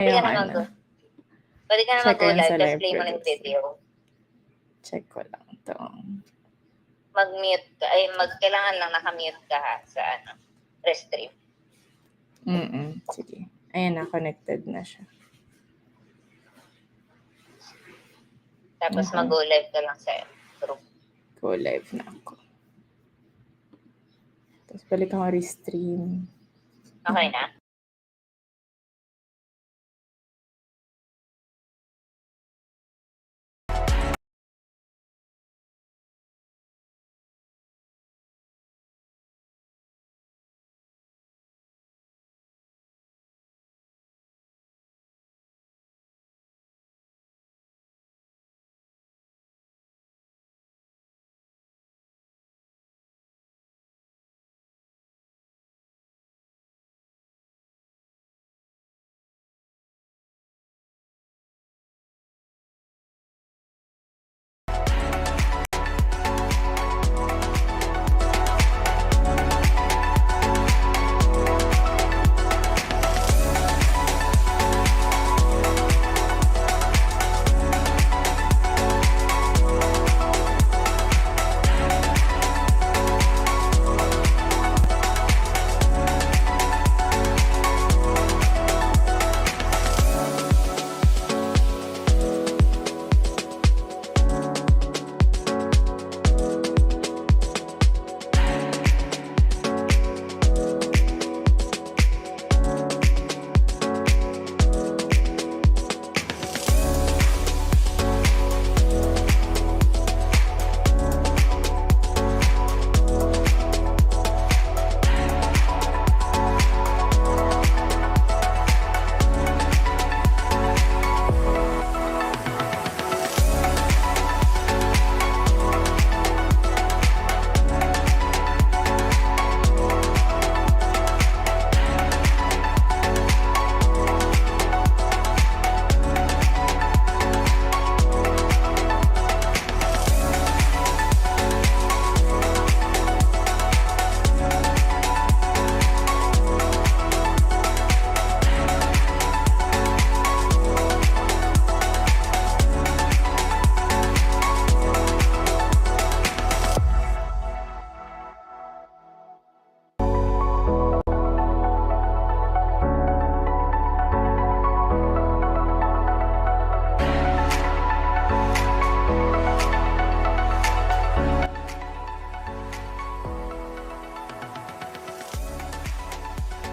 Pwede Yung ka naman ano, go. Pwede ka naman check ko go yun live, sa tapos live play mo lang yung producer. video. Check ko lang to. Mag-mute ka, ay kailangan lang naka-mute ka ha, sa restream. Sige. Ayan na, connected na siya. Tapos Okay. mag-go live ka lang sa group. Go live na ako. Tapos balik ako restream. Okay na?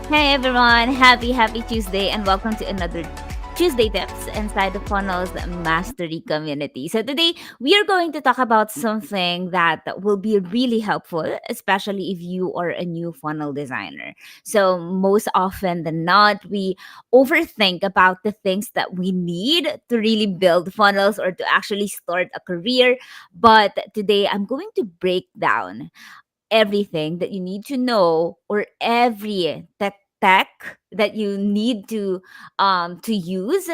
Hey everyone, happy Tuesday and welcome to another Tuesday Tips inside the Funnels Mastery community. So today we are going to talk about something that will be really helpful, especially if you are a new funnel designer. So most often than not, we overthink about the things that we need to really build funnels or to actually start a career. But today I'm going to break down everything that you need to know, or every tech that you need to use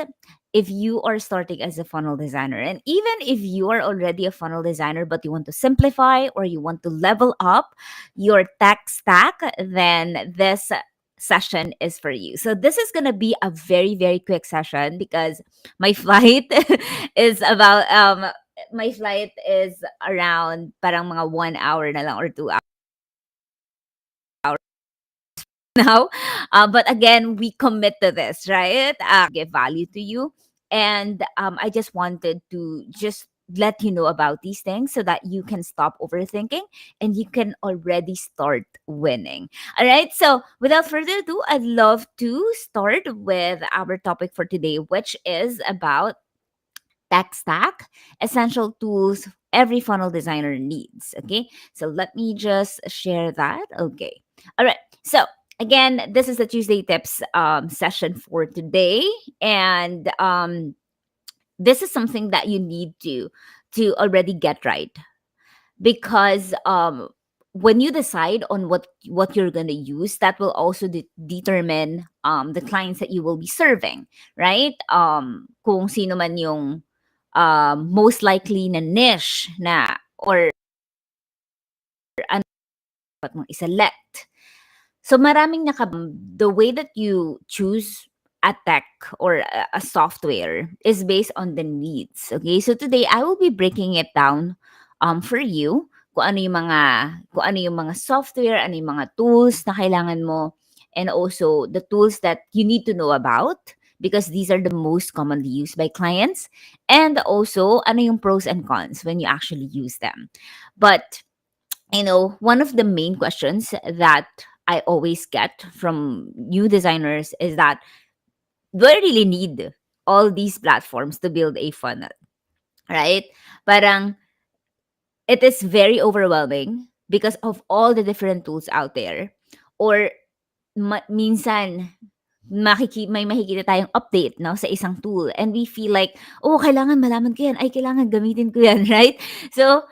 if you are starting as a funnel designer. And even if you are already a funnel designer but you want to simplify or you want to level up your tech stack, then this session is for you. So this is going to be a very very quick session because my flight is about my flight is around parang mga 1 hour na lang or 2 hours now. But again, we commit to this, right? Give value to you. And I just wanted to just let you know about these things so that you can stop overthinking and you can already start winning. All right. So without further ado, I'd love to start with our topic for today, which is about tech stack, essential tools every funnel designer needs. Okay, so let me just share that. Okay, all right. So again, this is the Tuesday Tips session for today, and this is something that you need to already get right because when you decide on what you're going to use, that will also determine the clients that you will be serving, right? Kung sino man yung most likely na niche na or ano dapat mong iselect. So maraming the way that you choose a tech or a software is based on the needs. Okay, so today I will be breaking it down for you kung ano yung mga software, ano yung mga tools na kailangan mo, and also the tools that you need to know about because these are the most commonly used by clients, and also ano yung pros and cons when you actually use them. But one of the main questions that I always get from new designers is that, do I really need all these platforms to build a funnel? Right? Parang it is very overwhelming because of all the different tools out there. Or minsan may makikita tayong update no sa isang tool and we feel like, oh, kailangan malaman ko yan, ay kailangan gamitin ko yan, right? So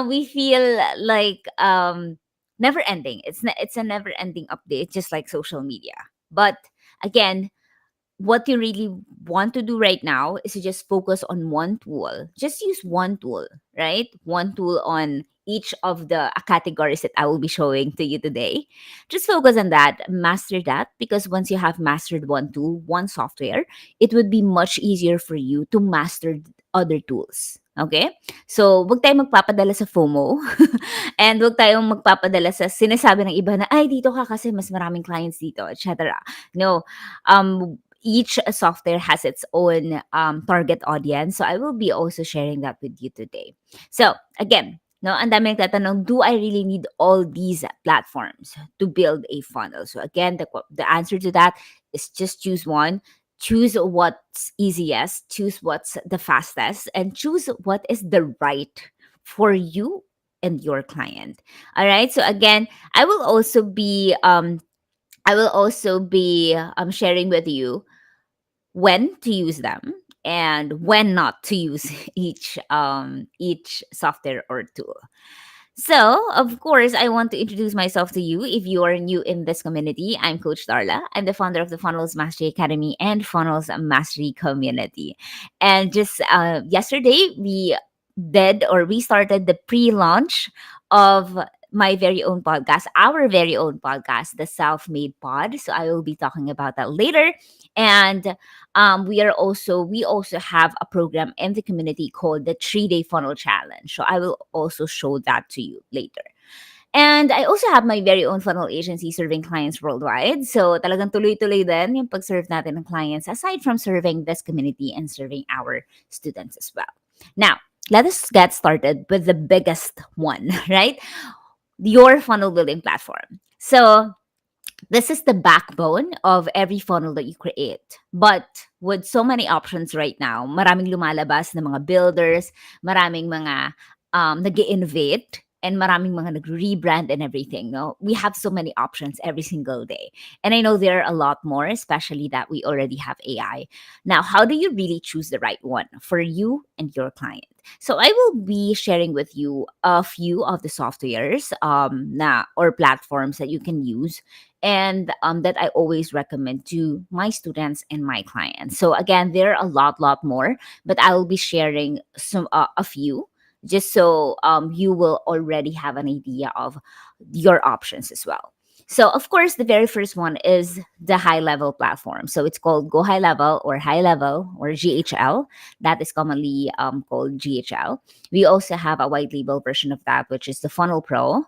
we feel like never ending. It's a never ending update, just like social media. But again, what you really want to do right now is to just focus on one tool. Just use one tool, right? One tool on each of the categories that I will be showing to you today. Just focus on that, master that, because once you have mastered one tool, one software, it would be much easier for you to master other tools. Okay? So, wag tayong magpapadala sa FOMO and wag tayong magpapadala sa sinasabi ng iba na, ay, dito ka kasi mas maraming clients dito, etc. No, each software has its own target audience. So I will be also sharing that with you today. So again, no, ang dami nagtatanong, do I really need all these platforms to build a funnel? So again, the answer to that is just choose one. Choose what's easiest, choose what's the fastest, and choose what is the right for you and your client. All right. So again, I will also be sharing with you when to use them and when not to use each software or tool. So, of course, I want to introduce myself to you. If you are new in this community, I'm Coach Darla. I'm the founder of the Funnels Mastery Academy and Funnels Mastery Community. And just yesterday, we started the pre-launch of my very own podcast, our very own podcast, the Self Made Pod. So I will be talking about that later. And we also have a program in the community called the 3-day funnel challenge. So I will also show that to you later. And I also have my very own funnel agency serving clients worldwide. So talagang tuloy-tuloy din yung pag-serve natin ng clients aside from serving this community and serving our students as well. Now, let us get started with the biggest one, right? Your funnel building platform. So this is the backbone of every funnel that you create. But with so many options right now, maraming lumalabas na mga builders, maraming mga nag-innovate, and maraming mga nag-rebrand and everything. No? We have so many options every single day. And I know there are a lot more, especially that we already have AI. Now, how do you really choose the right one for you and your client? So I will be sharing with you a few of the softwares or platforms that you can use and that I always recommend to my students and my clients. So again, there are a lot more, but I will be sharing a few just so you will already have an idea of your options as well. So, of course, the very first one is the high level platform. So, it's called Go High Level or GHL. That is commonly called GHL. We also have a white label version of that, which is the Funnel Pro.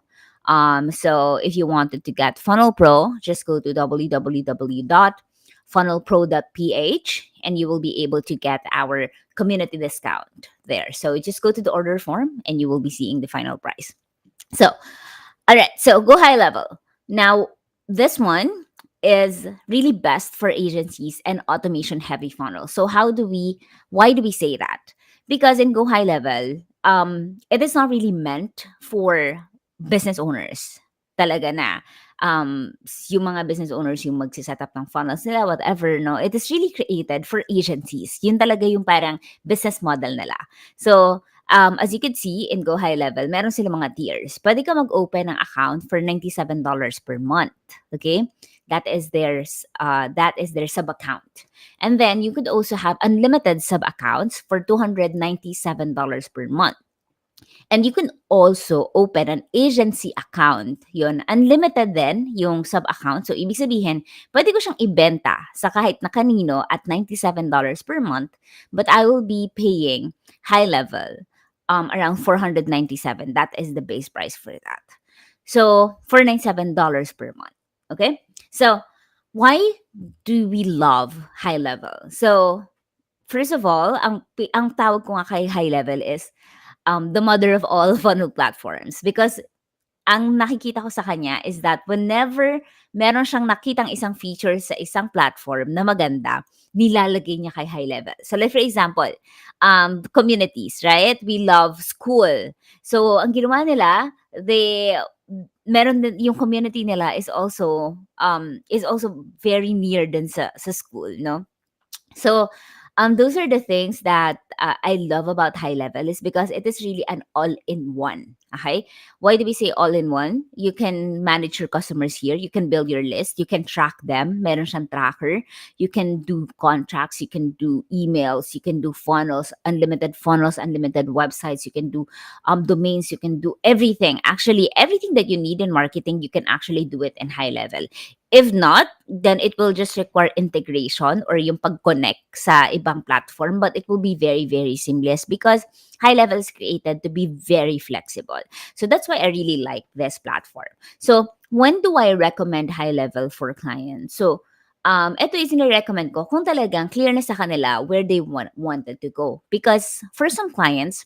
So, if you wanted to get Funnel Pro, just go to www.funnelpro.ph and you will be able to get our community discount there. So, just go to the order form and you will be seeing the final price. So, all right, so Go High Level. Now, this one is really best for agencies and automation heavy funnels. So why do we say that? Because in Go High Level, it is not really meant for business owners. Talaga na. Yung mga business owners yung magsiset up ng funnels nila, whatever, no? It is really created for agencies. Yun talaga yung parang business model nila. So, as you can see in Go High Level, meron sila mga tiers. Pwede ka mag-open ng account for $97 per month. Okay? That is their sub account. And then you could also have unlimited sub accounts for $297 per month. And you can also open an agency account. Yun, unlimited din yung sub-account. So, ibig sabihin, pwede ko siyang ibenta sa kahit na kanino at $97 per month, but I will be paying high level around 497. That is the base price for that. So, $497 per month. Okay? So, why do we love high level? So, first of all, ang tawag ko nga kay high level is the mother of all funnel platforms, because ang nakikita ko sa kanya is that whenever meron siyang nakitang isang feature sa isang platform na maganda, nilalagay niya kay high level. So like for example, communities, right? We love school. So ang ginawa nila, meron din yung community nila is also very near din sa school, no? So, those are the things that I love about high level, is because it is really an all-in-one. Okay, why do we say all-in-one? You can manage your customers here. You can build your list. You can track them. Meron siyang tracker. You can do contracts. You can do emails. You can do funnels, unlimited websites. You can do domains. You can do everything. Actually, everything that you need in marketing, you can actually do it in high level. If not, then it will just require integration or yung pag-connect sa ibang platform, but it will be very, very seamless because high level is created to be very flexible. So that's why I really like this platform. So when do I recommend high level for clients? So ito is recommend ko kung talagang clear na sa kanila where they wanted to go. Because for some clients,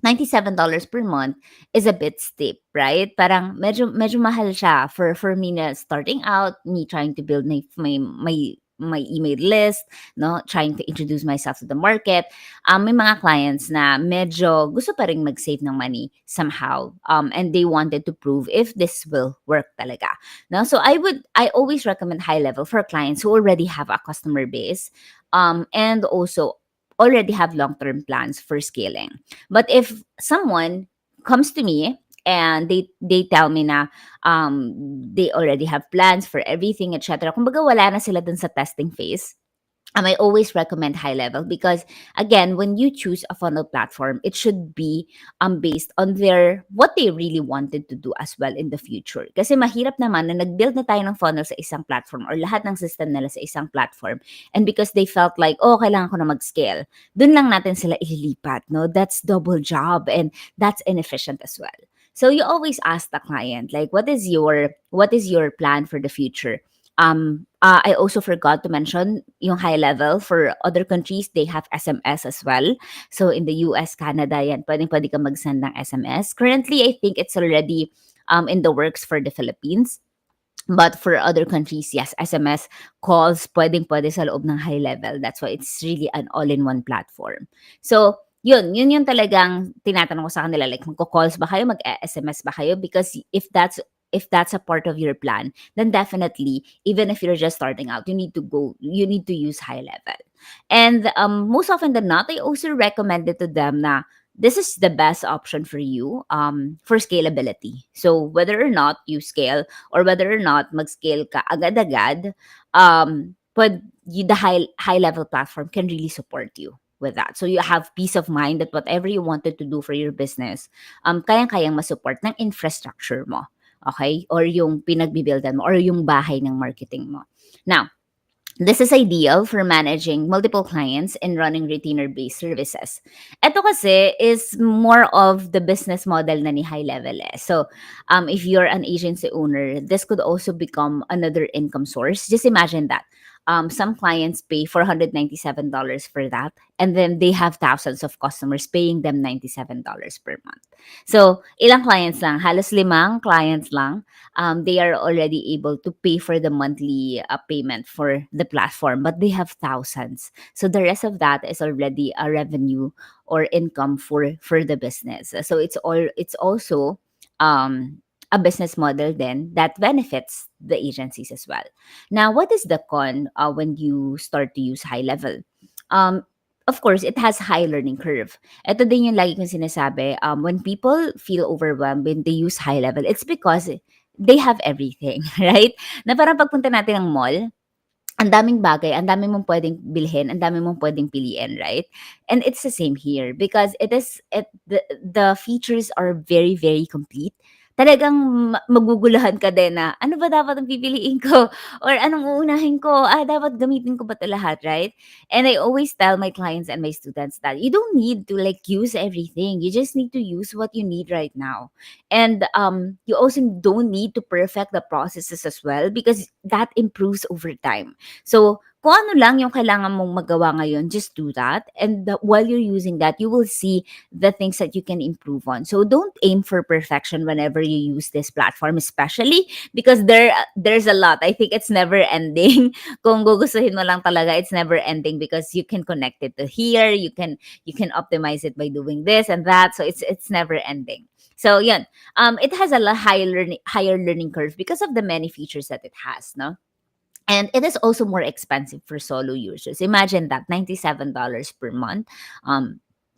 $97 per month is a bit steep, right? Parang medyo mahal siya for me na starting out, me trying to build my email list, no, trying to introduce myself to the market. May mga clients na medyo gusto pa ring mag-save ng money somehow, and they wanted to prove if this will work talaga, no? So I always recommend high level for clients who already have a customer base, and also already have long-term plans for scaling. But if someone comes to me and they tell me na they already have plans for everything, etc. Kumbaga wala na sila dun sa testing phase, I always recommend high level because again, when you choose a funnel platform, it should be based on what they really wanted to do as well in the future. Kasi mahirap naman na nag-build na tayo ng funnel sa isang platform or lahat ng system nila sa isang platform, and because they felt like, oh, kailangan ko na mag-scale, dun lang natin sila ililipat, no? That's double job and that's inefficient as well. So you always ask the client, like, what is your plan for the future? I also forgot to mention yung high level for other countries, they have SMS as well. So in the US, Canada, yan, pwede ka mag-send ng SMS. Currently, I think it's already in the works for the Philippines. But for other countries, yes, SMS calls, pwede sa loob ng high level. That's why it's really an all-in-one platform. So, yun yung talagang tinatanong ko sa kanila, like magko-calls ba kayo, mag-SMS ba kayo? Because if that's a part of your plan, then definitely, even if you're just starting out, you need to use high level. And most often than not, I also recommend it to them na this is the best option for you for scalability. So whether or not you scale or whether or not mag-scale ka agad-agad, the high level platform can really support you with that. So you have peace of mind that whatever you wanted to do for your business, kayang-kayang masupport ng infrastructure mo. Okay? Or yung pinagbibuildan mo or yung bahay ng marketing mo. Now, this is ideal for managing multiple clients and running retainer-based services. Ito kasi is more of the business model na ni high level eh. So, if you're an agency owner, this could also become another income source. Just imagine that. Some clients pay $497 for that, and then they have thousands of customers paying them $97 per month. So, ilang clients lang? Halos 5 clients lang. They are already able to pay for the monthly payment for the platform, but they have thousands. So the rest of that is already a revenue or income for the business. So it's also a business model then that benefits the agencies as well. Now, what is the con when you start to use high level? Of course, it has high learning curve. Ito din yung lagi kong sinasabi, when people feel overwhelmed when they use high level, it's because they have everything, right? Na parang pagpunta natin ng mall, ang daming bagay, ang dami mong puwedeng bilhin, ang dami mong puwedeng piliin, right? And it's the same here because the features are very, very complete. Talagang maguguluhan ka din na, "Ano ba dapat ang pipiliin ko or anong uunahin ko? Dapat gamitin ko ba 'to lahat?" Right? And I always tell my clients and my students that you don't need to, like, use everything. You just need to use what you need right now. And, you also don't need to perfect the processes as well because that improves over time. So, kung ano lang yung kailangan mong magawa ngayon, just do that. And while you're using that, you will see the things that you can improve on. So, don't aim for perfection whenever you use this platform, especially because there's a lot. I think it's never ending. Kung gugustuhin mo lang talaga, it's never ending because you can connect it to here, you can optimize it by doing this and that. So, it's never ending. So, yun. It has a higher learning curve because of the many features that it has, no? And it is also more expensive for solo users. Imagine that, $97 per month.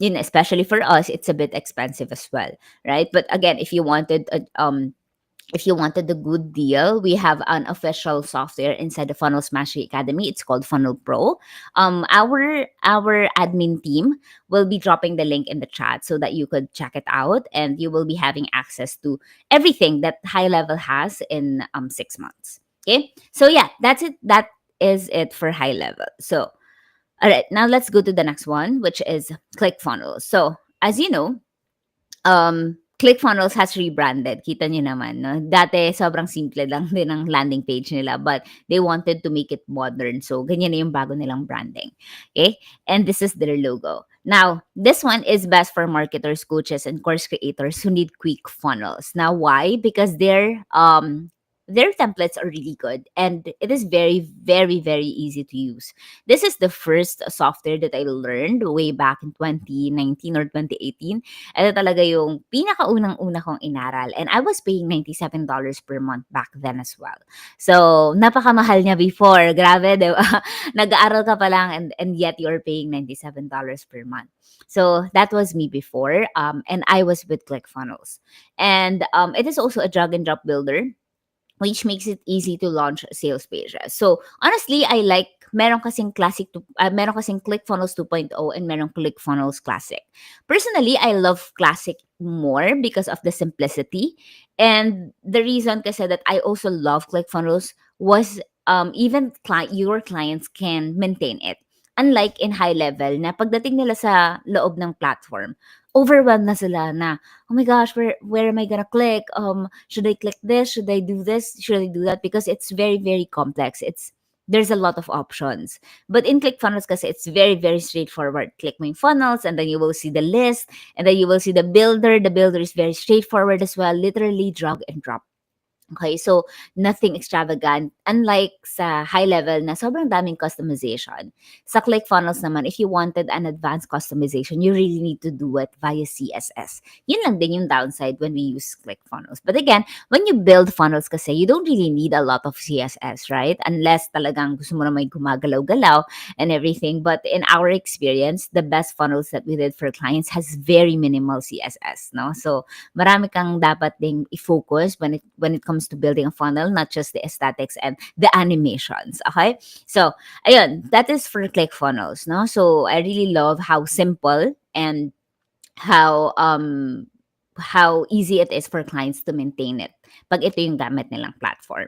Especially for us, it's a bit expensive as well, right? But again, if you wanted the good deal, we have an official software inside the Funnels Mastery Academy. It's called FunnelPro. Our admin team will be dropping the link in the chat so that you could check it out, and you will be having access to everything that High Level has in 6 months. Okay, so yeah, that's it. That is it for High Level. So all right, now let's go to the next one, which is ClickFunnels. So as you know, ClickFunnels has rebranded. Kita niyo naman, no? Dati, sobrang simple lang din ang landing page nila, but they wanted to make it modern. So, ganyan na yung bago nilang branding. Okay? And this is their logo. Now, this one is best for marketers, coaches, and course creators who need quick funnels. Now, why? Because their templates are really good and it is very, very, very easy to use. This is the first software that I learned way back in 2019 or 2018. Ito talaga yung pinakaunang-una kong inaral. And I was paying $97 per month back then as well. So, napakamahal niya before. Grabe, di ba? Nag-aaral ka pa lang and yet you're paying $97 per month. So, that was me before. And I was with ClickFunnels. And it is also a drag and drop builder which makes it easy to launch sales pages. So, honestly, I like meron kasing ClickFunnels 2.0 and meron ClickFunnels Classic. Personally, I love Classic more because of the simplicity. And the reason kasi that I also love ClickFunnels was even your clients can maintain it. Unlike in high level na pagdating nila sa loob ng platform, overwhelmed na sila na, oh my gosh, where am I gonna click? Should I click this? Should I do this? Should I do that? Because it's very, very complex. There's a lot of options. But in ClickFunnels kasi it's very, very straightforward. Click my funnels and then you will see the list and then you will see the builder. The builder is very straightforward as well. Literally drag and drop. Okay, so nothing extravagant. Unlike sa high level na sobrang daming customization. Sa ClickFunnels naman, if you wanted an advanced customization, you really need to do it via CSS. Yun lang din yung downside when we use ClickFunnels. But again, when you build funnels kasi, you don't really need a lot of CSS, right? Unless talagang gusto mo na may gumagalaw-galaw and everything. But in our experience, the best funnels that we did for clients has very minimal CSS, no? So, marami kang dapat ding i-focus when it comes to building a funnel, not just the aesthetics and the animations. Okay? So, ayun, that is for ClickFunnels, no? So, I really love how simple and how easy it is for clients to maintain it pag ito yung gamit nilang platform.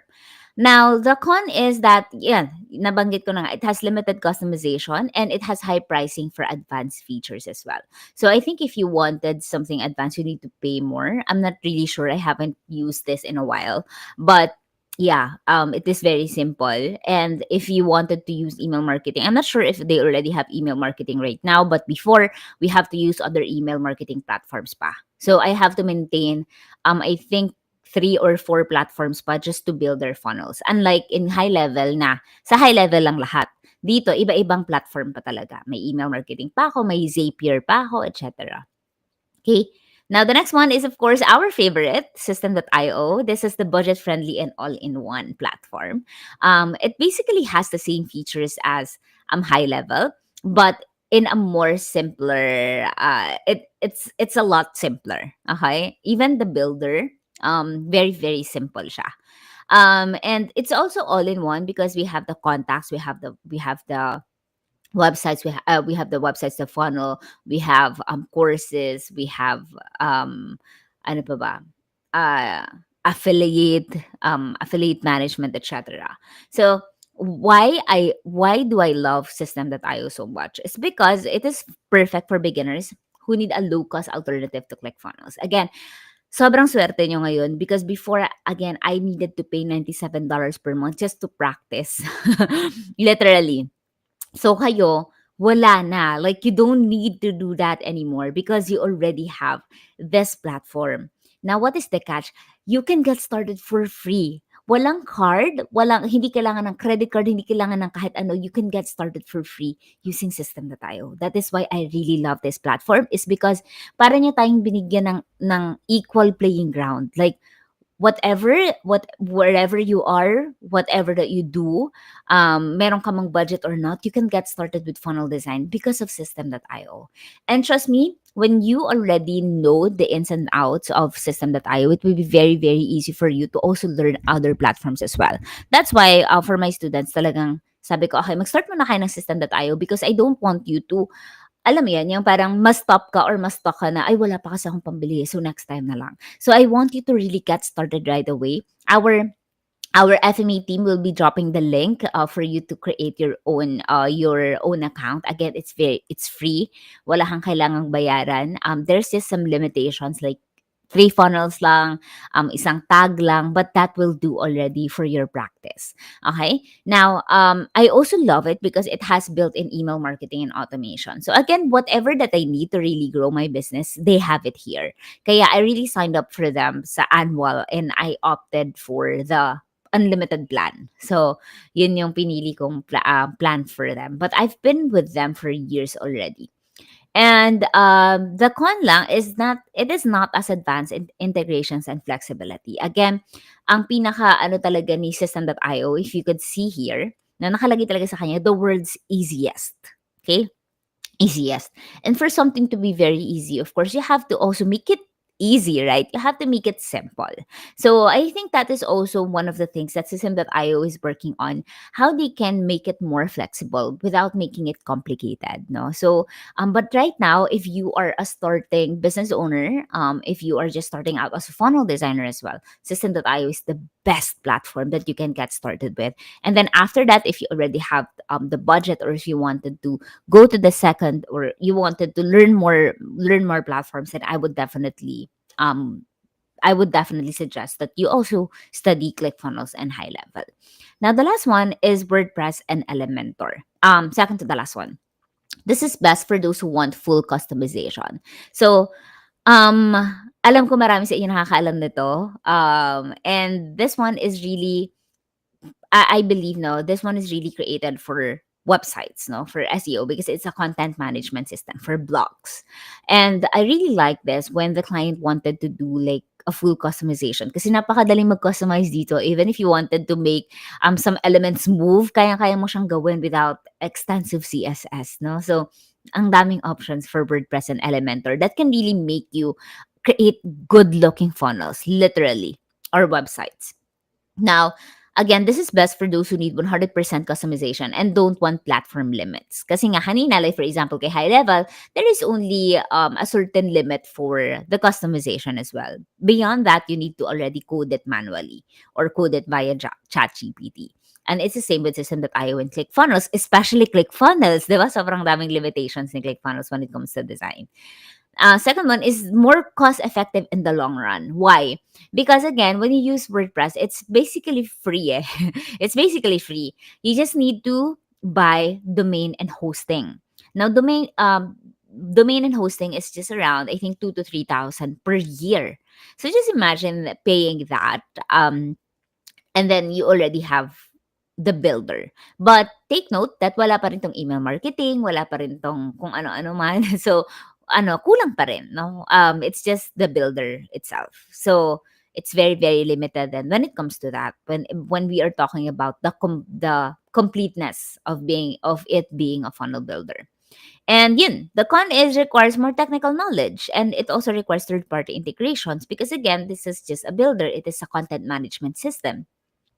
Now, the con is that, yeah, nabanggit ko na nga, it has limited customization and it has high pricing for advanced features as well. So I think if you wanted something advanced, you need to pay more. I'm not really sure. I haven't used this in a while. But yeah, it is very simple. And if you wanted to use email marketing, I'm not sure if they already have email marketing right now, but before we have to use other email marketing platforms pa. So I have to maintain, I think, 3 or 4 platforms pa just to build their funnels. Unlike in high level na, sa high level lang lahat. Dito, iba-ibang platform pa talaga. May email marketing pa ako, may Zapier pa ako, etc. Okay. Now, the next one is, of course, our favorite, System.io. This is the budget-friendly and all-in-one platform. It basically has the same features as high level, but in a more simpler, it's a lot simpler. Okay? Even the builder, very, very simple siya. And it's also all in one because we have the contacts, we have the websites, we have the websites, the funnel, we have courses, we have um ano pa ba, uh affiliate, affiliate management, etc. So why do I love system.io so much? It's because it is perfect for beginners who need a low cost alternative to ClickFunnels. Again, sobrang swerte nyo ngayon because before, again, I needed to pay $97 per month just to practice. Literally. So kayo, wala na. Like, you don't need to do that anymore because you already have this platform. Now, what is the catch? You can get started for free. Walang card, hindi kailangan ng credit card, hindi kailangan ng kahit ano. You can get started for free using System na tayo. That is why I really love this platform, is because para niya tayong binigyan ng equal playing ground. Like, wherever you are, whatever that you do, meron ka mang budget or not, you can get started with funnel design because of system.io. And trust me, when you already know the ins and outs of system.io, it will be very, very easy for you to also learn other platforms as well. That's why for my students, talagang sabi ko, okay, mag-start mo na kayo ng system.io because I don't want you to, alam mo yan, yung parang mas-stop ka or mas-stuck ka na, ay wala pa kasi akong pambili, so next time na lang. So I want you to really get started right away. Our FMA team will be dropping the link for you to create your own account. Again, it's free. Wala kang kailangang bayaran. There's just some limitations like three funnels lang, isang tag lang, but that will do already for your practice. Okay? Now, I also love it because it has built-in email marketing and automation. So again, whatever that I need to really grow my business, they have it here. Kaya I really signed up for them sa annual and I opted for the unlimited plan. So, yun yung pinili kong plan for them. But I've been with them for years already. And the con lang is it is not as advanced in integrations and flexibility. Again, ang pinaka ano talaga ni system.io, if you could see here, na nakalagay talaga sa kanya, the words easiest. Okay? Easiest. And for something to be very easy, of course, you have to also make it easy, right? You have to make it simple. So I think that is also one of the things that system.io is working on, how they can make it more flexible without making it complicated. No. So but right now, if you are a starting business owner, if you are just starting out as a funnel designer as well, system.io is the best platform that you can get started with. And then after that, if you already have the budget, or if you wanted to go to the second, or you wanted to learn more platforms, then um I would definitely suggest that you also study ClickFunnels and high level. Now the last one is WordPress and Elementor. Second to the last one. This is best for those who want full customization. So um alam ko marami sa inyo nakakaalam nito. And this one is really, I believe, no, this one is really created for websites, no, for SEO, because it's a content management system for blogs. And I really like this when the client wanted to do like a full customization, kasi napakadaling mag-customize dito. Even if you wanted to make some elements move, kaya-kaya mo siyang gawin without extensive CSS, no? So ang daming options for WordPress and Elementor that can really make you create good looking funnels, literally, or websites. Now, again, this is best for those who need 100% customization and don't want platform limits. Kasi nga kanina, like for example, kay high level, there is only a certain limit for the customization as well. Beyond that, you need to already code it manually or code it via ChatGPT. And it's the same with system.io and ClickFunnels, especially ClickFunnels. Diba? Sobrang daming limitations ni ClickFunnels when it comes to design. Second one is more cost effective in the long run. Why? Because again, when you use WordPress, it's basically free. Eh? It's basically free. You just need to buy domain and hosting. Now, domain and hosting is just around, I think, 2 to 3,000 per year. So just imagine paying that. And then you already have the builder. But take note that wala pa rin tong email marketing, wala pa rin tong kung ano-ano man. So, kulang pa rin, no? It's just the builder itself. So, it's very, very limited. And when it comes to that, when we are talking about the completeness of it being a funnel builder. And yun, the con is requires more technical knowledge, and it also requires third-party integrations because again, this is just a builder. It is a content management system.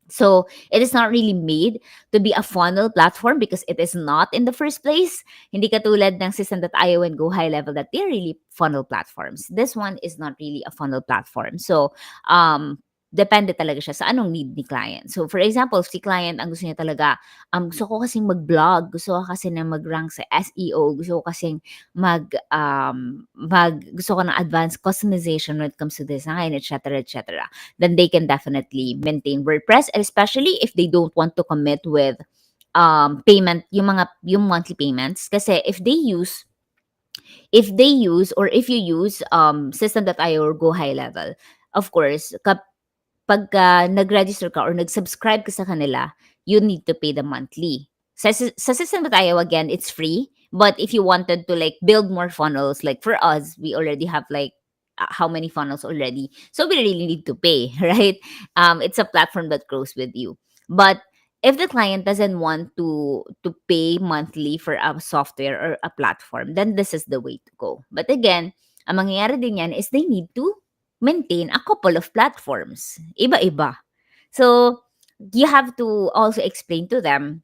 So it is not really made to be a funnel platform because it is not in the first place. Hindi katulad ng System.io and Go High Level that they're really funnel platforms. This one is not really a funnel platform. So depende talaga siya sa anong need ni client. So for example, si client ang gusto niya talaga, gusto ko kasing mag-blog, gusto ko kasi na mag-rank sa SEO, gusto ko kasing gusto ko ng advanced customization when it comes to design, etc., etc., then they can definitely maintain WordPress, especially if they don't want to commit with payment, yung monthly payments. Kasi or if you use System.io or Go High Level, of course, pagka nag-register ka or nag-subscribe ka sa kanila, you need to pay the monthly. Sa System.io, again, it's free. But if you wanted to like build more funnels, like for us, we already have like how many funnels already. So we really need to pay, right? It's a platform that grows with you. But if the client doesn't want to pay monthly for a software or a platform, then this is the way to go. But again, ang mangyayari din yan is they need to maintain a couple of platforms. Iba-iba. So, you have to also explain to them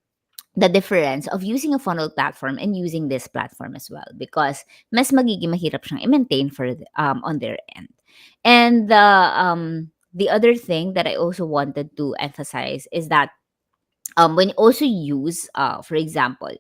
the difference of using a funnel platform and using this platform as well because mas magiging mahirap siyang i-maintain on their end. And the other thing that I also wanted to emphasize is that when you also use, for example,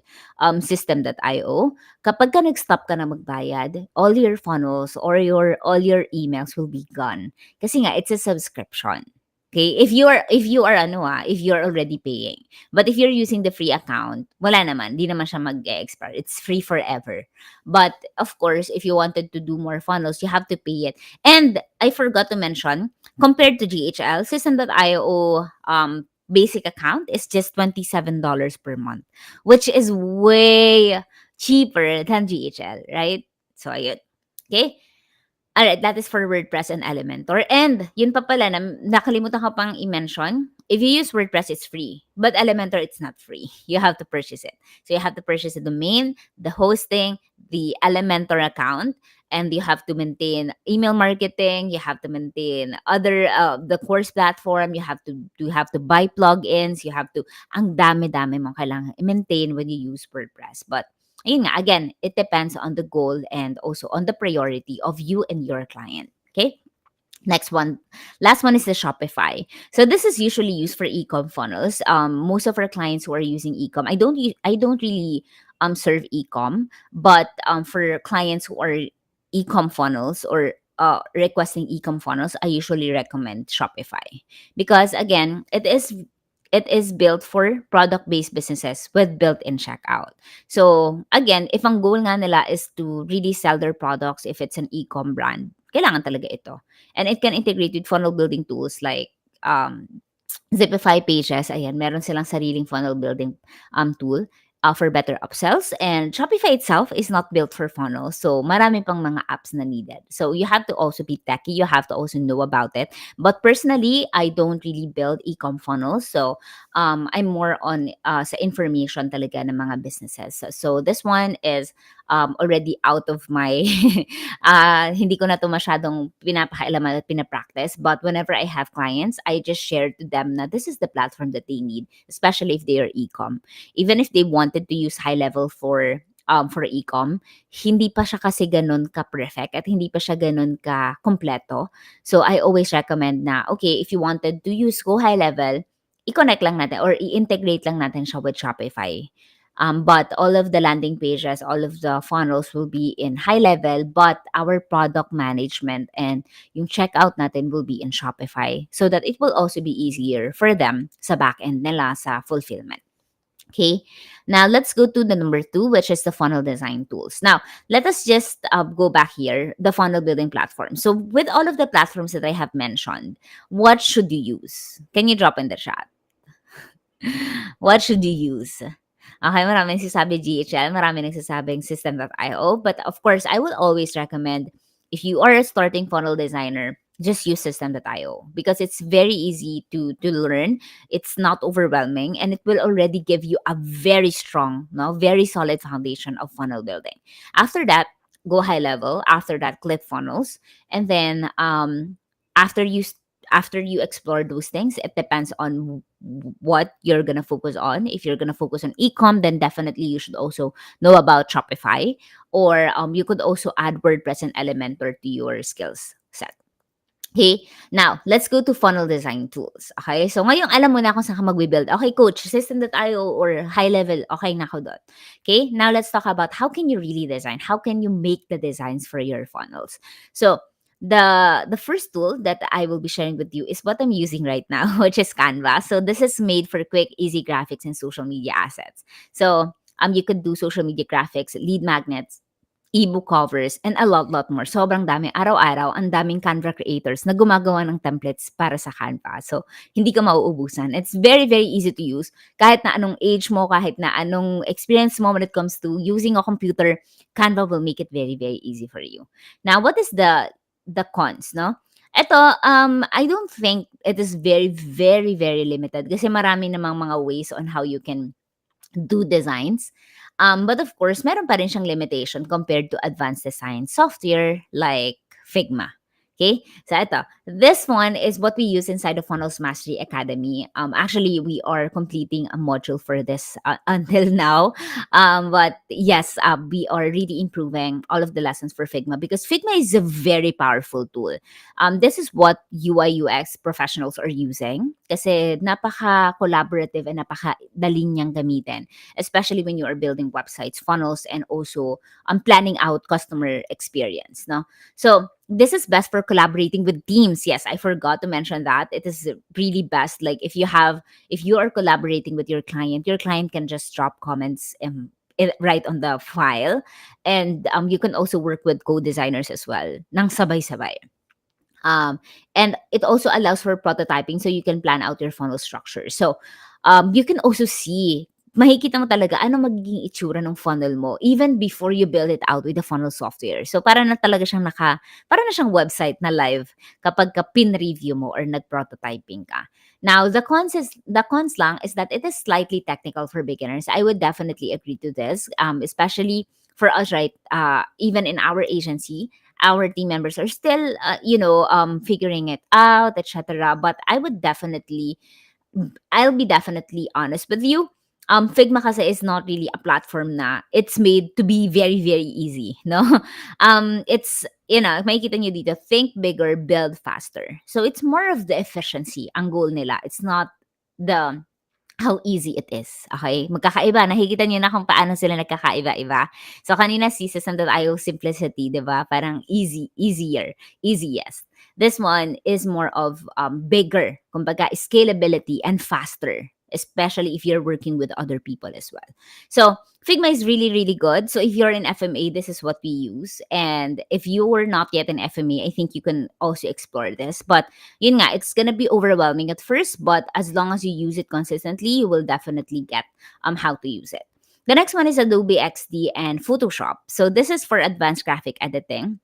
System.io, kapag ka nag-stop ka na magbayad, all your funnels or all your emails will be gone. Kasi nga, it's a subscription. Okay? If you're already paying. But if you're using the free account, wala naman, di naman siya mag-expire. It's free forever. But of course, if you wanted to do more funnels, you have to pay it. And I forgot to mention, compared to GHL, System.io basic account is just $27 per month, which is way cheaper than GHL, right? So, ayun. Okay? Alright, that is for WordPress and Elementor. And yun pa pala, nakalimutan ko pang i-mention, if you use WordPress, it's free. But Elementor, it's not free. You have to purchase it. So you have to purchase the domain, the hosting, the Elementor account, and you have to maintain email marketing. You have to maintain the course platform. You have to buy plugins. Ang dami-dami mong kailangan i-maintain when you use WordPress. But ayun nga, again, it depends on the goal and also on the priority of you and your client. Okay? Next one, last one is the Shopify. So this is usually used for e-com funnels. Most of our clients who are using e-com, I don't really serve e-com, but for clients who are e-com funnels or requesting e-com funnels, I usually recommend Shopify because again, it is built for product-based businesses with built-in checkout. So, again, if ang goal nga nila is to really sell their products, if it's an e-com brand, kailangan talaga ito. And it can integrate with funnel building tools like Zipify Pages. Ayan, meron silang sariling funnel building tool for better upsells. And Shopify itself is not built for funnels. So, marami pang mga apps na needed. So, you have to also be techy. You have to also know about it. But personally, I don't really build e-com funnels. So, I'm more on sa information talaga ng mga businesses. So, this one is already out of my hindi ko na to masyadong pinapakailaman at pinapractice. But whenever I have clients, I just share to them na this is the platform that they need, especially if they are e-com. Even if they wanted to use high level for e-com, hindi pa siya kasi ganun ka-perfect at hindi pa siya ganun ka-kompleto. So, I always recommend na, okay, if you wanted to use Go High Level, i-connect lang natin or i-integrate lang natin siya with Shopify. But all of the landing pages, all of the funnels will be in high level, but our product management and yung checkout natin will be in Shopify so that it will also be easier for them sa backend nila sa fulfillment. Okay, now let's go to the number 2, which is the funnel design tools. Now, let us just go back here, the funnel building platform. So, with all of the platforms that I have mentioned, what should you use? Can you drop in the chat? What should you use? Okay, maraming nagsasabi GHL, maraming nagsasabing System.io. But of course, I would always recommend if you are a starting funnel designer, just use System.io because it's very easy to learn. It's not overwhelming and it will already give you a very strong, no, very solid foundation of funnel building. After that, go high level. After that, click funnels. And then after you after you explore those things, it depends on what you're gonna focus on. If you're gonna focus on ecom, then definitely you should also know about Shopify, or you could also add WordPress and Elementor to your skills set. Okay, now let's go to funnel design tools. Okay, so ngayong alam mo na kung saan ka magbe-build. Okay, coach, system.io or high level, okay na ako doon. Okay, now let's talk about how can you really design? How can you make the designs for your funnels? So, the first tool that I will be sharing with you is what I'm using right now, which is Canva. So, this is made for quick, easy graphics and social media assets. So, you could do social media graphics, lead magnets, ebook covers, and a lot more. Sobrang dami. Araw-araw, ang daming Canva creators na gumagawa ng templates para sa Canva. So, hindi ka mauubusan. It's very easy to use. Kahit na anong age mo, kahit na anong experience mo when it comes to using a computer, Canva will make it very easy for you. Now, what is the cons, no? Ito, I don't think it is very limited kasi marami namang mga ways on how you can do designs. But of course, meron pa rin siyang limitation compared to advanced design software like Figma. Okay? So ito, this one is what we use inside the Funnels Mastery Academy. Actually, we are completing a module for this until now. But yes, we are really improving all of the lessons for Figma because Figma is a very powerful tool. This is what UI UX professionals are using kasi napaka-collaborative and napaka-dali niyang gamitin, especially when you are building websites, funnels, and also planning out customer experience. No, so this is best for collaborating with teams. Yes, I forgot to mention that it is really best. Like if you are collaborating with your client can just drop comments. Right on the file, and you can also work with co-designers as well nang sabay-sabay. um, and it also allows for prototyping so you can plan out your funnel structure. So, you can also see, makikita mo talaga ano magiging itsura ng funnel mo even before you build it out with the funnel software. So, para na talaga siyang para na siyang website na live kapag ka pin-review mo or nag-prototyping ka. Now, the cons lang is that it is slightly technical for beginners. I would definitely agree to this, especially for us, right? Even in our agency, our team members are still figuring it out, etc. But I'll be definitely honest with you. Figma kasi is not really a platform na it's made to be very easy, no? It's, makikita nyo dito, think bigger, build faster. So it's more of the efficiency ang goal nila. It's not the how easy it is. Okay? Magkakaiba. Nakikita niyo na kung paano sila nagkakaiba-iba. So, kanina si System.io simplicity, di ba? Parang easier, easiest. This one is more of bigger, kumbaga, scalability and faster, especially if you're working with other people as well. So, Figma is really good. So, if you're in FMA, this is what we use. And if you were not yet in FMA, I think you can also explore this. But yun nga, it's gonna be overwhelming at first, but as long as you use it consistently, you will definitely get how to use it. The next one is Adobe XD and Photoshop. So this is for advanced graphic editing.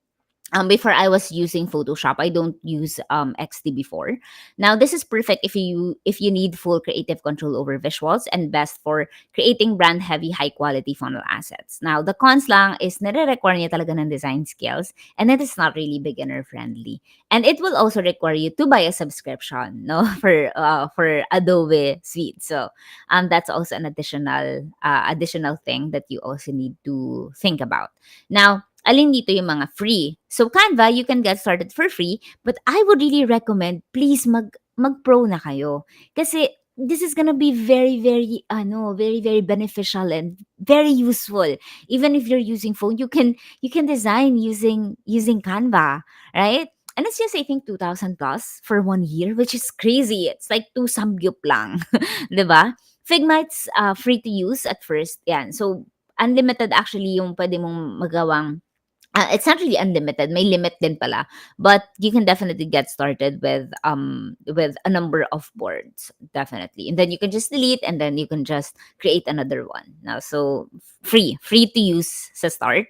Before I was using Photoshop, I don't use XD before. Now this is perfect if you need full creative control over visuals and best for creating brand heavy high quality funnel assets. Now the cons lang is nire-require niya talaga ng design skills and it is not really beginner friendly. And it will also require you to buy a subscription, no, for Adobe Suite. So that's also an additional thing that you also need to think about. Now, alin dito yung mga free. So Canva, you can get started for free, but I would really recommend please mag-pro na kayo. Kasi this is gonna be very beneficial and very useful. Even if you're using phone, you can design using Canva, right? And it's just I think 2,000 plus for 1 year, which is crazy. It's like two samgyup lang, 'di ba? Figma it's free to use at first. Yan. So unlimited actually yung pwede mong magawang it's not really unlimited, may limit din pala, but you can definitely get started with a number of boards, definitely, and then you can just delete and then you can just create another one now. So free to use sa start.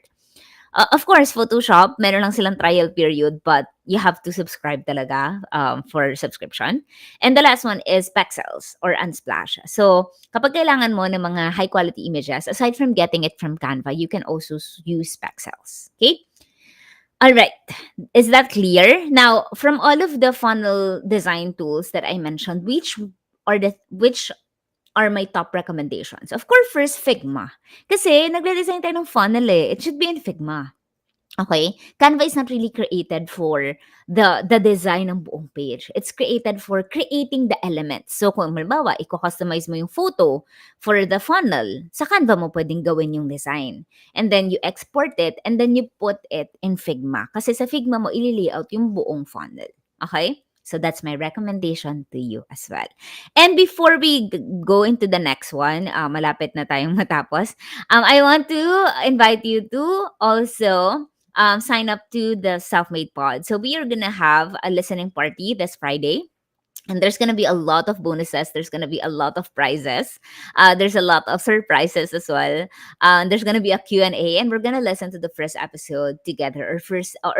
Of course, Photoshop, meron lang silang trial period, but you have to subscribe talaga for subscription. And the last one is Pexels or Unsplash. So, kapag kailangan mo ng mga high-quality images, aside from getting it from Canva, you can also use Pexels. Okay? All right. Is that clear? Now, from all of the funnel design tools that I mentioned, which are my top recommendations? Of course, first Figma. Kasi nagde-design tayo ng funnel eh. It should be in Figma. Okay? Canva is not really created for the design ng buong page. It's created for creating the elements. So kung halimbawa, i-customize mo yung photo for the funnel, sa Canva mo pwedeng gawin yung design. And then you export it and then you put it in Figma. Kasi sa Figma mo ili-layout yung buong funnel. Okay? So that's my recommendation to you as well. And before we go into the next one, malapit na tayong matapos, I want to invite you to also sign up to the Self-Made Pod. So we are gonna have a listening party this Friday. And there's gonna be a lot of bonuses. There's gonna be a lot of prizes. There's a lot of surprises as well. There's gonna be a Q&A, and we're gonna listen to the first episode together, or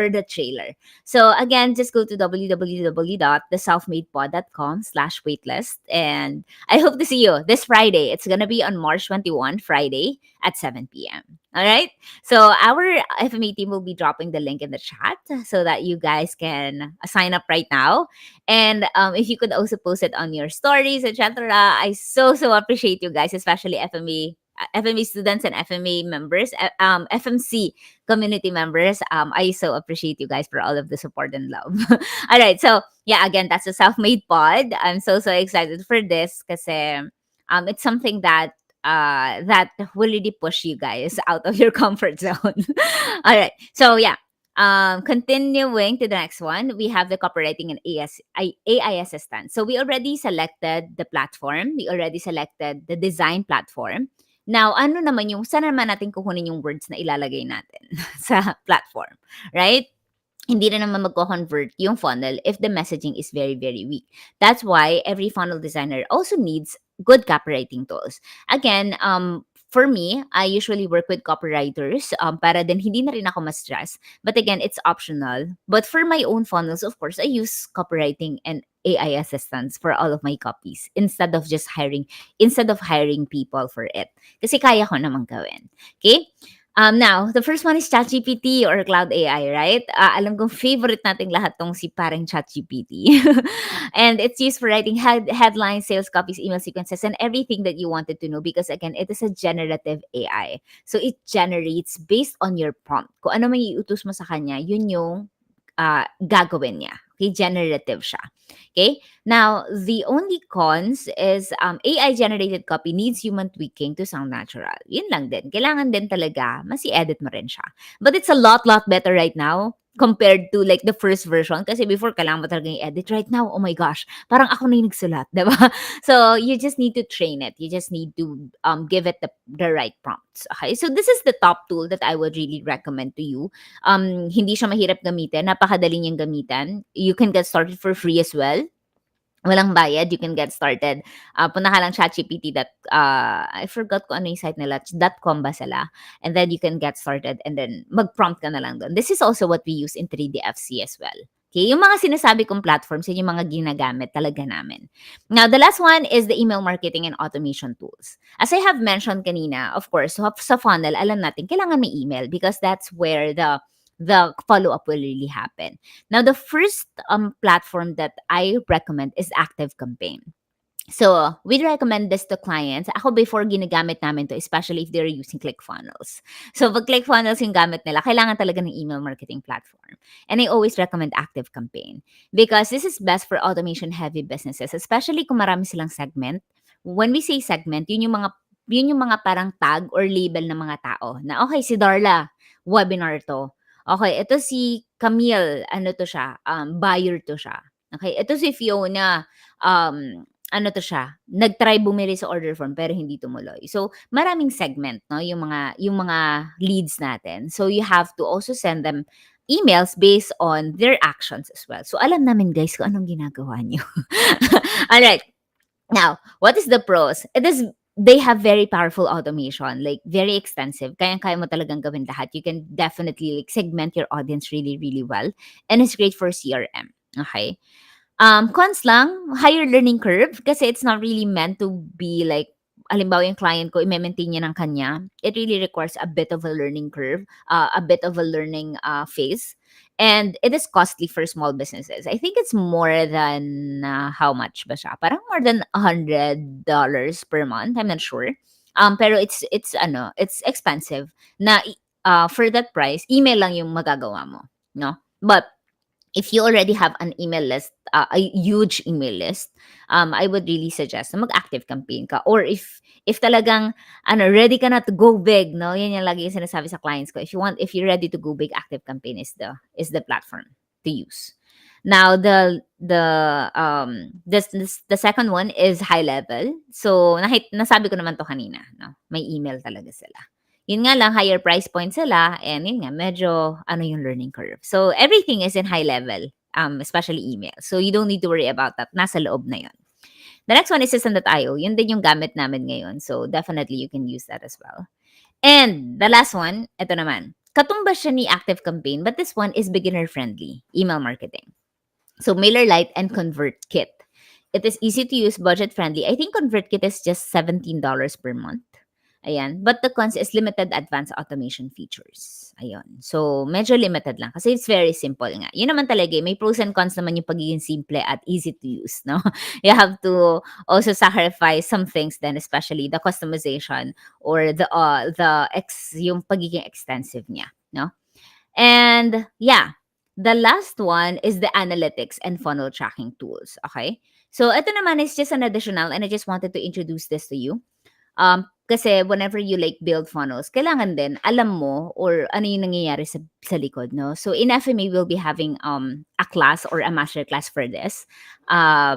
the trailer. So again, just go to www.theselfmadepod.com/waitlist, and I hope to see you this Friday. It's gonna be on March 21, Friday at 7 p.m. All right. So our FMA team will be dropping the link in the chat so that you guys can sign up right now. And if you could also post it on your stories, etc. I so appreciate you guys, especially FME students and FMA members, FMC community members. I so appreciate you guys for all of the support and love. All right, so yeah, again, that's a self-made pod. I'm so excited for this because it's something that will really push you guys out of your comfort zone. All right, so yeah, continuing to the next one, we have the copywriting and AI assistant. So we already selected the platform. We already selected the design platform. Now, ano naman yung, saan naman natin kukunin yung words na ilalagay natin sa platform, right? Hindi na naman magko-convert yung funnel if the messaging is very weak. That's why every funnel designer also needs good copywriting tools. Again, for me, I usually work with copywriters para din hindi na rin ako ma-stress. But again, it's optional. But for my own funnels, of course, I use copywriting and AI assistants for all of my copies instead of hiring people for it. Kasi kaya ko namang gawin. Okay? Now, the first one is ChatGPT or Cloud AI, right? Alam kong favorite nating lahat tong si parang ChatGPT. And it's used for writing headlines, sales copies, email sequences, and everything that you wanted to know because, again, it is a generative AI. So it generates based on your prompt. Kung ano man iutos mo sa kanya, yun yung gagawin niya. Okay, generative siya. Okay? Now, the only cons is AI-generated copy needs human tweaking to sound natural. Yun lang din. Kailangan din talaga, masi-edit mo rin siya. But it's a lot better right now compared to like the first version. Kasi before, kailangan mo talaga i-edit. Right now, oh my gosh, parang ako na yung nagsulat, diba? So, you just need to train it. You just need to give it the right prompts. Okay? So, this is the top tool that I would really recommend to you. Hindi siya mahirap gamitin. Napakadali niyang gamitan. You can get started for free as well. Walang bayad, you can get started. Punta ka lang ChatGPT I forgot ko ano yung site nila, .com ba sila? And then you can get started and then mag-prompt ka na lang doon. This is also what we use in 3DFC as well. Okay, yung mga sinasabi kong platforms, yun yung mga ginagamit talaga namin. Now, the last one is the email marketing and automation tools. As I have mentioned kanina, of course, sa funnel, alam natin, kailangan may email because that's where the follow-up will really happen. Now, the first platform that I recommend is Active Campaign. So, we recommend this to clients. Ako before ginagamit namin to, especially if they're using ClickFunnels. So, pag ClickFunnels yung gamit nila, kailangan talaga ng email marketing platform. And I always recommend Active Campaign because this is best for automation-heavy businesses, especially kung marami silang segment. When we say segment, yun yung mga parang tag or label ng mga tao na okay, si Darla, webinar to. Okay, ito si Camille, ano to siya, buyer to siya. Okay, ito si Fiona, ano to siya, nag-try bumili sa order form pero hindi tumuloy. So, maraming segment, no, yung mga leads natin. So, you have to also send them emails based on their actions as well. So, alam namin guys kung anong ginagawa niyo. Alright. Now, what is the pros? They have very powerful automation, like very extensive. Kaya mo talagang gawin lahat. You can definitely like segment your audience really well. And it's great for CRM. Okay. Cons lang, higher learning curve kasi it's not really meant to be like halimbawa yung client ko, i-maintain niya ng kanya, it really requires a bit of a learning curve, a bit of a learning phase. And it is costly for small businesses. I think it's more than how much ba siya? Parang more than $100 per month. I'm not sure. Pero it's expensive na for that price, email lang yung magagawa mo, no? But if you already have an email list, a huge email list, I would really suggest na mag-active campaign ka. Or if talagang ready ka na to go big, no? Yan yung lagi yung sinasabi sa clients ko. If you're ready to go big, active campaign is the platform to use. Now the second one is high level. So nasabi ko naman to kanina, no? May email talaga sila. Yun nga lang, higher price point sila, and yun nga, medyo, yung learning curve. So, everything is in high level, especially email. So, you don't need to worry about that. Nasa loob na yun. The next one is system.io. Yun din yung gamit namin ngayon. So, definitely, you can use that as well. And the last one, ito naman. Katumbas siya ni Active Campaign, but this one is beginner-friendly, email marketing. So, MailerLite and ConvertKit. It is easy to use, budget-friendly. I think ConvertKit is just $17 per month. Ayan. But the cons is limited advanced automation features. Ayun. So, medyo limited lang. Kasi it's very simple nga. Yun naman talaga. May pros and cons naman yung pagiging simple at easy to use, no? You have to also sacrifice some things then, especially the customization or yung pagiging extensive niya, no? And yeah, the last one is the analytics and funnel tracking tools. Okay? So, ito naman is just an additional, and I just wanted to introduce this to you. Kasi whenever you like build funnels, kailangan din alam mo or ano yung nangyayari sa likod, no? So in FMA, we'll be having a class or a master class for this.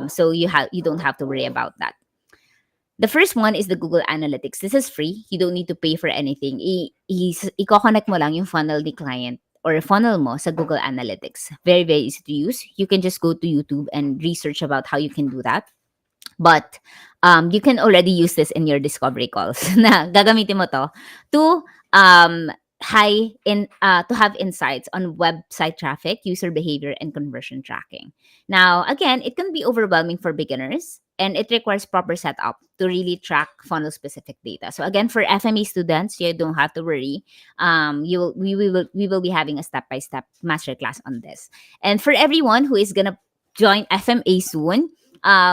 So you don't have to worry about that. The first one is the Google Analytics. This is free. You don't need to pay for anything. I-connect mo lang yung funnel ni client or funnel mo sa Google Analytics. Very, very easy to use. You can just go to YouTube and research about how you can do that. But you can already use this in your discovery calls na gagamitin mo to to to have insights on website traffic, user behavior, and conversion tracking. Now, again, it can be overwhelming for beginners, and it requires proper setup to really track funnel specific data. So again, for FME students, you don't have to worry. We will be having a step by step masterclass on this. And for everyone who is gonna join FMA soon,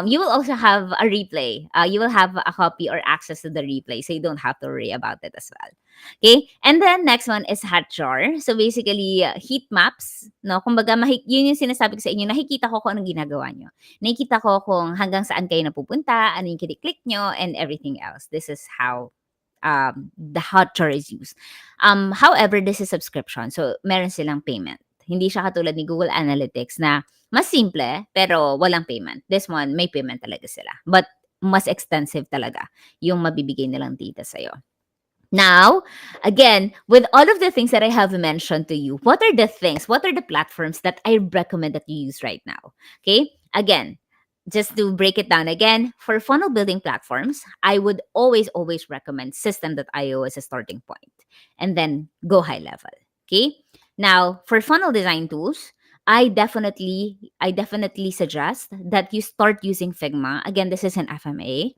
you will also have a replay. You will have a copy or access to the replay, so you don't have to worry about it as well. Okay? And then next one is Hotjar. So basically, heat maps, no? Kumbaga, yun yung sinasabi ko sa inyo, nakikita ko kung anong ginagawa nyo. Nakikita ko kung hanggang saan kayo napupunta, ano yung kiniklik nyo, and everything else. This is how the Hotjar is used. However, this is subscription. So, meron silang payment. Hindi siya katulad ni Google Analytics na mas simple, pero walang payment. This one, may payment talaga sila. But mas extensive talaga yung mabibigay nilang data sa'yo. Now, again, with all of the things that I have mentioned to you, what are the platforms that I recommend that you use right now? Okay? Again, just to break it down again, for funnel building platforms, I would always recommend System.io as a starting point. And then go high level. Okay? Now, for funnel design tools, I definitely suggest that you start using Figma. Again, this is an FMA.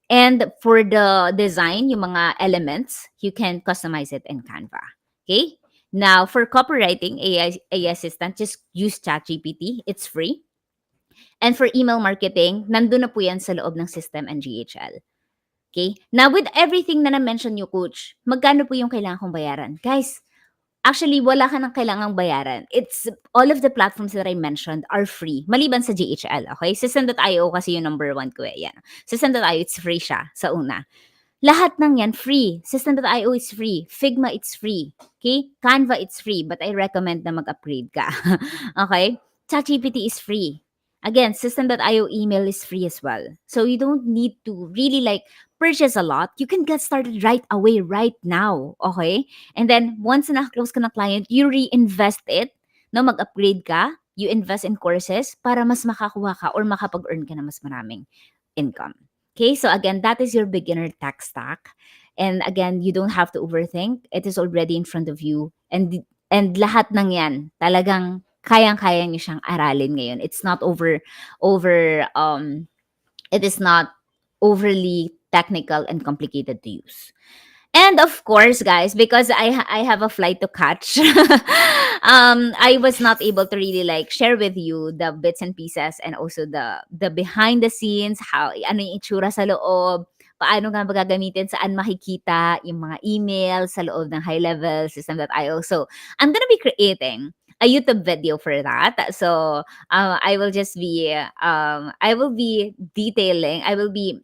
And for the design, yung mga elements, you can customize it in Canva. Okay? Now, for copywriting, AI assistant, just use ChatGPT. It's free. And for email marketing, nandun na po yan sa loob ng system and GHL. Okay? Now, with everything na na-mention nyo, Coach, magkano po yung kailangan kong bayaran? Guys, actually, wala ka nang kailangang bayaran. It's all of the platforms that I mentioned are free. Maliban sa GHL, okay? System.io kasi yung number one ko eh. Yan. System.io, it's free siya sa una. Lahat ng yan free. System.io is free. Figma, it's free. Okay? Canva, it's free. But I recommend na mag-upgrade ka. Okay? ChatGPT is free. Again, System.io email is free as well. So you don't need to really purchase a lot. You can get started right away, right now. Okay? And then, once na-close ka na client, you reinvest it. No, mag-upgrade ka. You invest in courses para mas makakuha ka or makapag-earn ka na mas maraming income. Okay? So again, that is your beginner tech stack. And again, you don't have to overthink. It is already in front of you. And lahat ng yan, talagang kayang-kaya niyo siyang aralin ngayon. It's not it is not overly technical and complicated to use. And of course, guys, because I have a flight to catch, I was not able to really like share with you the bits and pieces and also the behind the scenes, how ano yung itsura sa loob, paano nga ba gagamitin, saan makikita yung mga email sa loob ng high level system that I also I'm gonna be creating a YouTube video for that. So I will be detailing, I will be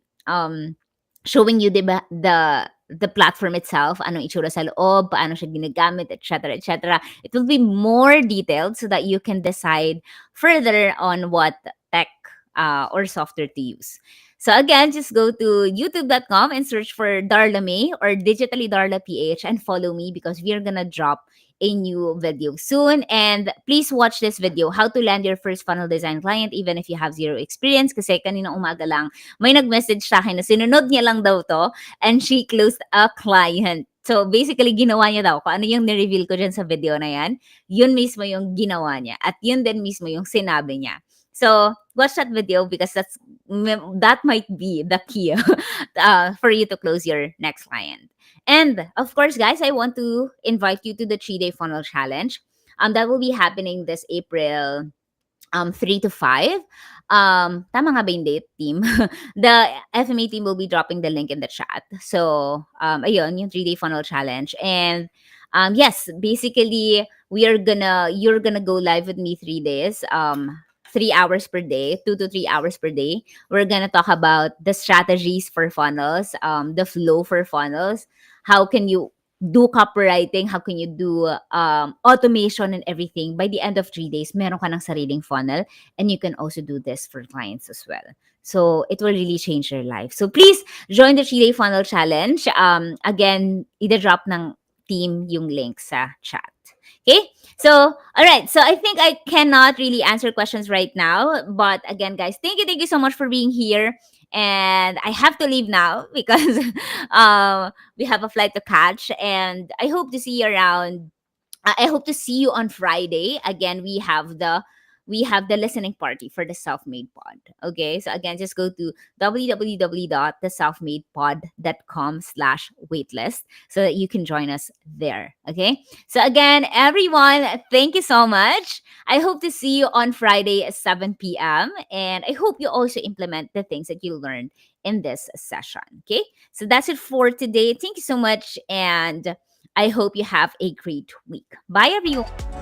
showing you the platform itself, anong itsura sa loob, paano siya ginagamit, etc., etc. It will be more detailed so that you can decide further on what tech or software to use. So again, just go to youtube.com and search for Darla May or Digitally Darla PH and follow me because we are gonna drop a new video soon. And please watch this video, how to land your first funnel design client even if you have zero experience. Kasi kanina umaga lang, may nag-message sa akin na sinunod niya lang daw to and she closed a client. So basically, ginawa niya daw kung ano yung ni-reveal ko dyan sa video na yan, yun mismo yung ginawa niya. At yun din mismo yung sinabi niya. So watch that video because that might be the key for you to close your next client. And of course, guys, I want to invite you to the 3-day funnel challenge. That will be happening this April 3 to 5. Tama nga ba yung date, team? The FMA team will be dropping the link in the chat. So, ayun, yung 3-day funnel challenge. And yes, basically, you're gonna go live with me 3 days. 3 hours per day, 2 to 3 hours per day. We're gonna talk about the strategies for funnels, the flow for funnels. How can you do copywriting? How can you do automation and everything? By the end of 3 days, meron ka ng sariling funnel, and you can also do this for clients as well. So it will really change your life. So please join the 3-day funnel challenge. Again, i-drop ng team yung link sa chat. Okay? So, all right. So, I think I cannot really answer questions right now. But again, guys, thank you so much for being here. And I have to leave now because we have a flight to catch. And I hope to see you around. I hope to see you on Friday. Again, we have the listening party for the Self-Made Pod. Okay, so again, just go to www.theselfmadepod.com/waitlist so that you can join us there. Okay, so again, everyone, thank you so much. I hope to see you on Friday at 7 p.m. And I hope you also implement the things that you learned in this session. Okay, so that's it for today. Thank you so much. And I hope you have a great week. Bye, everyone.